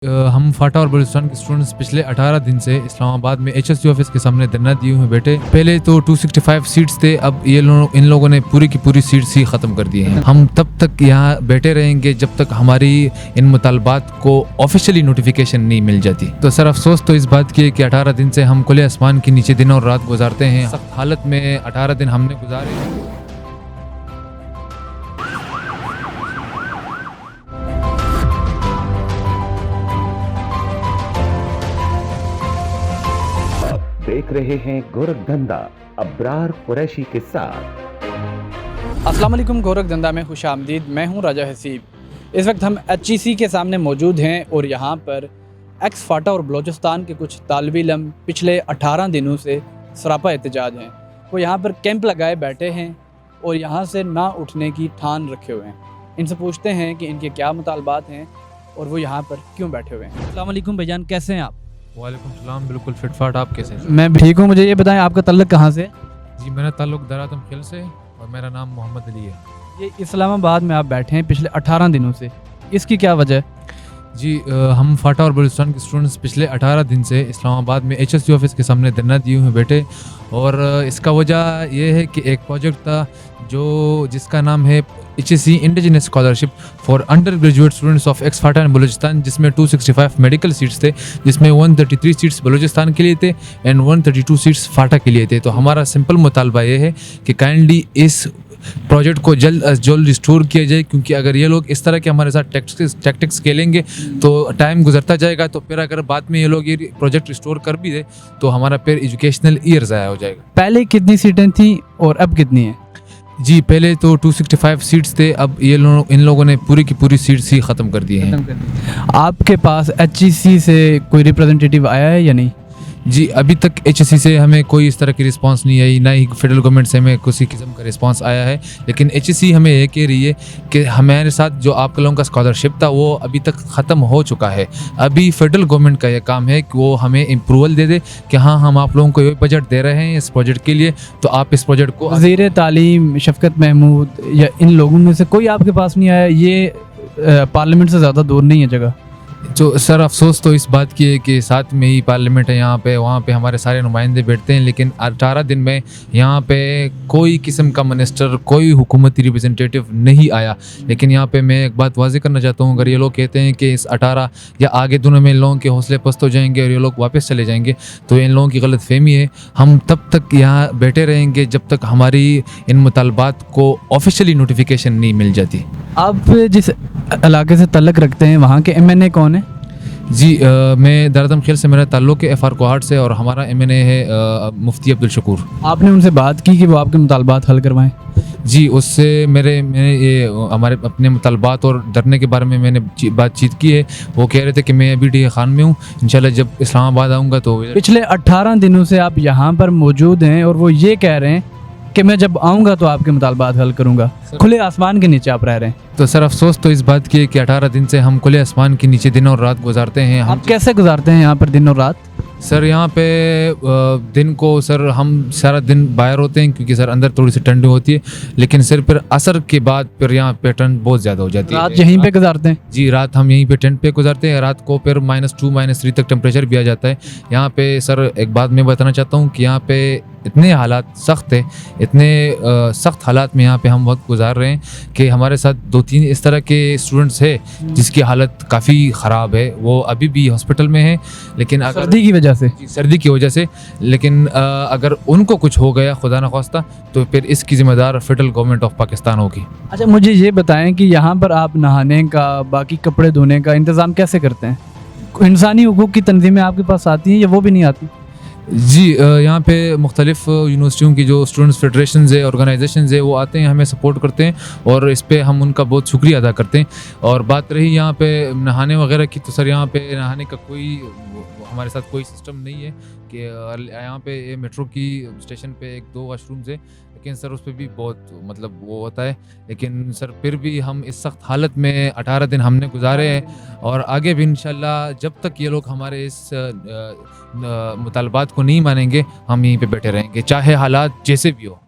हम फाटा और बलूचिस्तान के स्टूडेंट्स पिछले 18 दिन से इस्लामाबाद में एचएससी ऑफिस के सामने धरना दिए हुए बैठे। पहले तो 265 सीट्स थे, अब इन लोगों ने पूरी की पूरी सीट्स ही ख़त्म कर दी हैं। हम तब तक यहाँ बैठे रहेंगे जब तक हमारी इन मुतालबात को ऑफिशियली नोटिफिकेशन नहीं मिल जाती। तो सर अफसोस तो इस बात की है कि 18 दिन से हम खुले आसमान के नीचे दिन और रात गुजारते हैं। सख्त हालत में 18 दिन हमने गुजारे। देख रहे हैं गोरखधंधा अब्रार कुरैशी के साथ। अस्सलाम वालेकुम, गोरखधंधा में खुश आमदीद। मैं हूं राजा हसीब। इस वक्त हम HEC के सामने मौजूद हैं और यहाँ पर एक्स फाटा और बलूचिस्तान के कुछ तालिब इल्म पिछले 18 दिनों से सरापा एहतजाज हैं। वो यहाँ पर कैंप लगाए बैठे हैं और यहाँ से ना उठने की ठान रखे हुए हैं। इनसे पूछते हैं कि इनके क्या मुतालबात हैं और वो यहाँ पर क्यों बैठे हुए हैं। अस्सलाम वालेकुम भाईजान, कैसे हैं आप? वालेकुम सलाम, बिल्कुल फिटफाट। आप कैसे हैं? मैं ठीक हूँ। मुझे ये बताएं, आपका तल्लुक कहाँ से? जी, मेरा ताल्लुक दरातम खिल से और मेरा नाम मोहम्मद अली है। ये इस्लामाबाद में आप बैठे हैं पिछले 18 दिनों से, इसकी क्या वजह है? जी, हम फाटा और बलूचिस्तान के स्टूडेंट्स पिछले 18 दिन से इस्लामाबाद में एचएससी ऑफिस के सामने धरना दिए हुए बैठे। और इसका वजह यह है कि एक प्रोजेक्ट था जिसका नाम है HEC indigenous scholarship for under graduate students of x Phata and Balochistan, जिसमें 265 मेडिकल सीट्स थे, जिसमें 133 सीट्स बलूचिस्तान के लिए थे एंड 132 सीट्स फाटा के लिए थे। तो हमारा सिंपल मुतालबा ये है कि काइंडली इस प्रोजेक्ट को जल्द अज जल्द रिस्टोर किया जाए, क्योंकि अगर ये लोग इस तरह के हमारे साथ टैक्टिक्स खेलेंगे तो टाइम गुजरता जाएगा। तो फिर अगर बाद में ये लोग ये प्रोजेक्ट रिस्टोर कर भी दे तो हमारा फिर एजुकेशनल ईयर ज़ाया हो जाएगा। पहले कितनी सीटें थी और अब कितनी हैं? जी, पहले तो 265 सीट्स थे, अब इन लोगों ने पूरी की पूरी सीट्स ही ख़त्म कर दी हैं। आपके पास HEC से कोई रिप्रेजेंटेटिव आया है या नहीं? जी, अभी तक HEC से हमें कोई इस तरह की रिस्पांस नहीं आई, ना ही फेडरल गवर्नमेंट से हमें किसी किस्म का रिस्पांस आया है। लेकिन HEC हमें ये कह रही है कि हमारे साथ जो आप लोगों का स्कॉलरशिप था वो अभी तक ख़त्म हो चुका है। अभी फेडरल गवर्नमेंट का ये काम है कि वो हमें अप्रूवल दे दे कि हाँ, हम आप लोगों को ये बजट दे रहे हैं इस प्रोजेक्ट के लिए, तो आप इस प्रोजेक्ट को। वज़ीर तालीम शफकत महमूद या इन लोगों में से कोई आपके पास नहीं आया? ये पार्लियामेंट से ज़्यादा दूर नहीं है जगह? जो सर अफसोस तो इस बात की है कि साथ में ही पार्लियामेंट है यहाँ पे, वहाँ पे हमारे सारे नुमाइंदे बैठते हैं, लेकिन 18 दिन में यहाँ पे कोई किस्म का मिनिस्टर, कोई हुकूमती रिप्रेजेंटेटिव नहीं आया। लेकिन यहाँ पे मैं एक बात वाज़ेह करना चाहता हूँ, अगर ये लोग कहते हैं कि इस 18 या आगे दोनों में इन लोगों के हौसले पस्त हो जाएंगे और ये लोग वापस चले जाएंगे, तो इन लोगों की गलत फहमी है। हम तब तक यहाँ बैठे रहेंगे जब तक हमारी इन मुतालबात को ऑफिशियली नोटिफिकेशन नहीं मिल जाती। आप जिस इलाके से तल्लुक़ रखते हैं वहाँ के MNA कौन है? जी, मैं दरातम खेल से, मेरा ताल्लुक़ है FR कोहाट से और हमारा MNA है मुफ्ती अब्दुल शकूर। आपने उनसे बात की कि वो आपके मुतालबात हल करवाएं? जी, उससे मैंने ये हमारे अपने मुतालबात और धरने के बारे में मैंने बातचीत की है। वो कह रहे थे कि मैं अभी डी खान में हूँ, इंशाल्लाह जब इस्लामाबाद आऊँगा तो। पिछले 18 दिनों से आप यहाँ पर मौजूद हैं और वो ये कह रहे हैं कि मैं जब आऊँगा तो आपके मुतालबात हल करूँगा। खुले आसमान के नीचे आप रह रहे हैं। तो सर अफसोस तो इस बात की है कि 18 दिन से हम खुले आसमान के नीचे दिन और रात गुजारते हैं। आप कैसे गुजारते हैं यहाँ पर दिन और रात? सर यहाँ पे दिन को सर हम सारा दिन बाहर होते हैं, क्योंकि सर अंदर थोड़ी सी ठंडी होती है, लेकिन सिर फिर असर के बाद फिर यहाँ पे ठंड बहुत ज़्यादा हो जाती है। रात यहीं पे गुजारते हैं? जी, रात हम यहीं पे टेंट पे गुजारते हैं। रात को फिर -2 -3 तक टेम्परेचर भी आ जाता है यहाँ पे। सर एक बात मैं बताना चाहता हूँ कि यहाँ पे इतने हालात सख्त है, इतने सख्त हालात में यहाँ पे हम वक्त गुजार रहे हैं कि हमारे साथ 2-3 इस तरह के स्टूडेंट्स हैं जिसकी हालत काफ़ी ख़राब है। वो अभी भी हॉस्पिटल में हैं, लेकिन अगर सर्दी की वजह से। सर्दी की वजह से। लेकिन अगर उनको कुछ हो गया खुदा न खास्ता तो फिर इसकी ज़िम्मेदार फेडरल गवर्नमेंट ऑफ पाकिस्तान होगी। अच्छा, मुझे ये बताएं कि यहाँ पर आप नहाने का, बाकी कपड़े धोने का इंतज़ाम कैसे करते हैं? इंसानी हुकूक की तंजीमें आपके पास आती हैं या वो भी नहीं आती? जी, यहाँ पे मुख्तलिफ यूनिवर्सिटियों की जो स्टूडेंट्स फेडरेशन है, ऑर्गेनाइजेशन है, वो आते हैं, हमें सपोर्ट करते हैं और इस पे हम उनका बहुत शुक्रिया अदा करते हैं। और बात रही यहाँ पे नहाने वगैरह की, तो सर यहाँ पे नहाने का हमारे साथ कोई सिस्टम नहीं है कि यहाँ पे मेट्रो की स्टेशन पे 1-2 वाशरूम्स है, लेकिन सर उस पर भी बहुत मतलब वो होता है। लेकिन सर फिर भी हम इस सख्त हालत में 18 दिन हमने गुजारे हैं और आगे भी इंशाल्लाह जब तक ये लोग हमारे इस मुतालबात को नहीं मानेंगे हम यहीं पे बैठे रहेंगे, चाहे हालात जैसे भी हो।